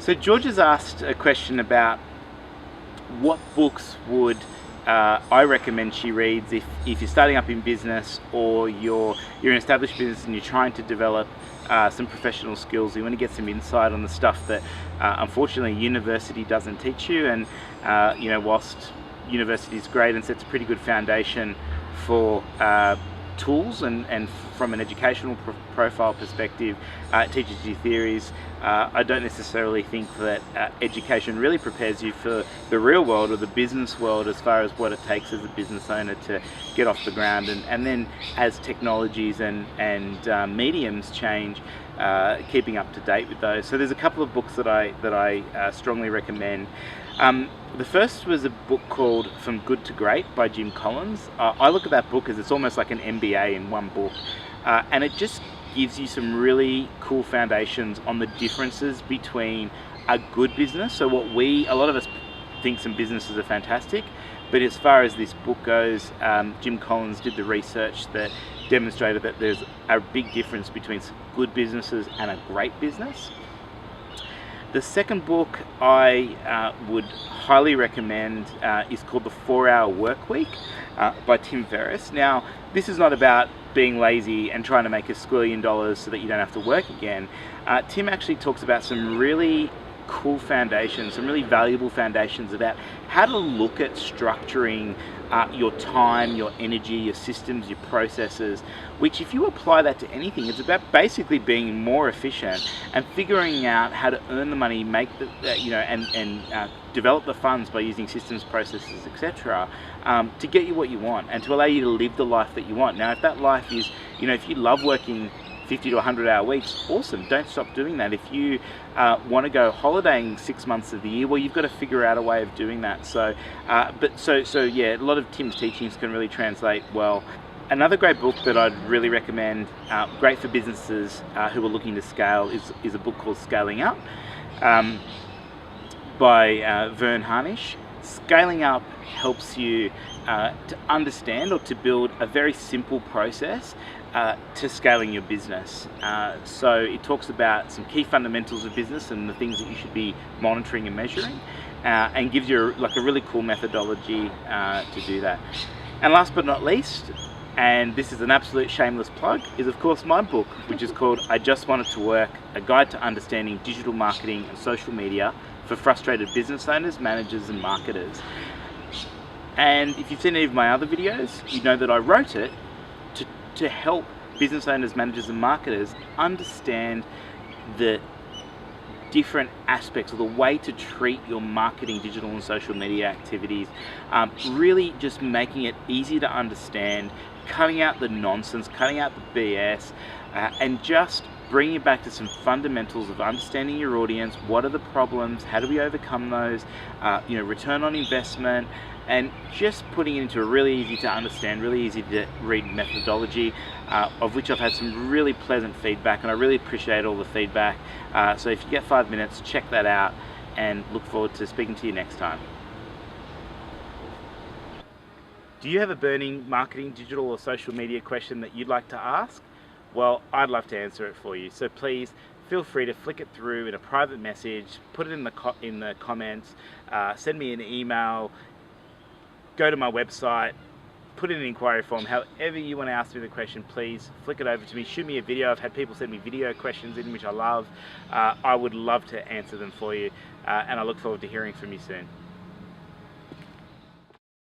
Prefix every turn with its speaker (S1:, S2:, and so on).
S1: So George has asked a question about what books would I recommend she reads if you're starting up in business, or you're an established business and you're trying to develop some professional skills. You want to get some insight on the stuff that unfortunately university doesn't teach you. And whilst university is great and sets a pretty good foundation for tools and from an educational profile perspective, it teaches you theories. I don't necessarily think that education really prepares you for the real world or the business world, as far as what it takes as a business owner to get off the ground. And then as technologies and mediums change, keeping up to date with those. So there's a couple of books that I strongly recommend. The first was a book called From Good to Great by Jim Collins. I look at that book as it's almost like an MBA in one book, and it just gives you some really cool foundations on the differences between a good business. So a lot of us think some businesses are fantastic, but as far as this book goes, Jim Collins did the research that demonstrated that there's a big difference between good businesses and a great business. The second book I would highly recommend is called The 4-Hour Workweek by Tim Ferriss. Now, this is not about being lazy and trying to make $1 squillion so that you don't have to work again. Tim actually talks about some really cool foundations, some really valuable foundations about how to look at structuring your time, your energy, your systems, your processes, which if you apply that to anything, it's about basically being more efficient and figuring out how to earn the money, make the, and develop the funds by using systems, processes, etc., to get you what you want and to allow you to live the life that you want. Now, if that life is, if you love working 50 to 100 hour weeks, awesome, don't stop doing that. If you want to go holidaying 6 months of the year, well, you've got to figure out a way of doing that. So yeah, a lot of Tim's teachings can really translate well. Another great book that I'd really recommend, great for businesses who are looking to scale, is a book called Scaling Up by Verne Harnish. Scaling Up helps you to understand or to build a very simple process to scaling your business. So it talks about some key fundamentals of business and the things that you should be monitoring and measuring, and gives you a really cool methodology to do that. And last but not least, and this is an absolute shameless plug, is of course my book, which is called I Just Want It to Work, A Guide to Understanding Digital Marketing and Social Media for Frustrated Business Owners, Managers and Marketers. And if you've seen any of my other videos, you know that I wrote it to help business owners, managers and marketers understand the different aspects of the way to treat your marketing, digital and social media activities, really just making it easy to understand, cutting out the nonsense, cutting out the BS, and just bringing it back to some fundamentals of understanding your audience. What are the problems? How do we overcome those? Return on investment, and just putting it into a really easy to understand, really easy to read methodology, of which I've had some really pleasant feedback, and I really appreciate all the feedback. So if you get 5 minutes, check that out, and look forward to speaking to you next time. Do you have a burning marketing, digital or social media question that you'd like to ask? Well, I'd love to answer it for you. So please feel free to flick it through in a private message, put it in the comments, send me an email, go to my website, put in an inquiry form. However you want to ask me the question, please flick it over to me. Shoot me a video. I've had people send me video questions in, which I love. I would love to answer them for you, and I look forward to hearing from you soon.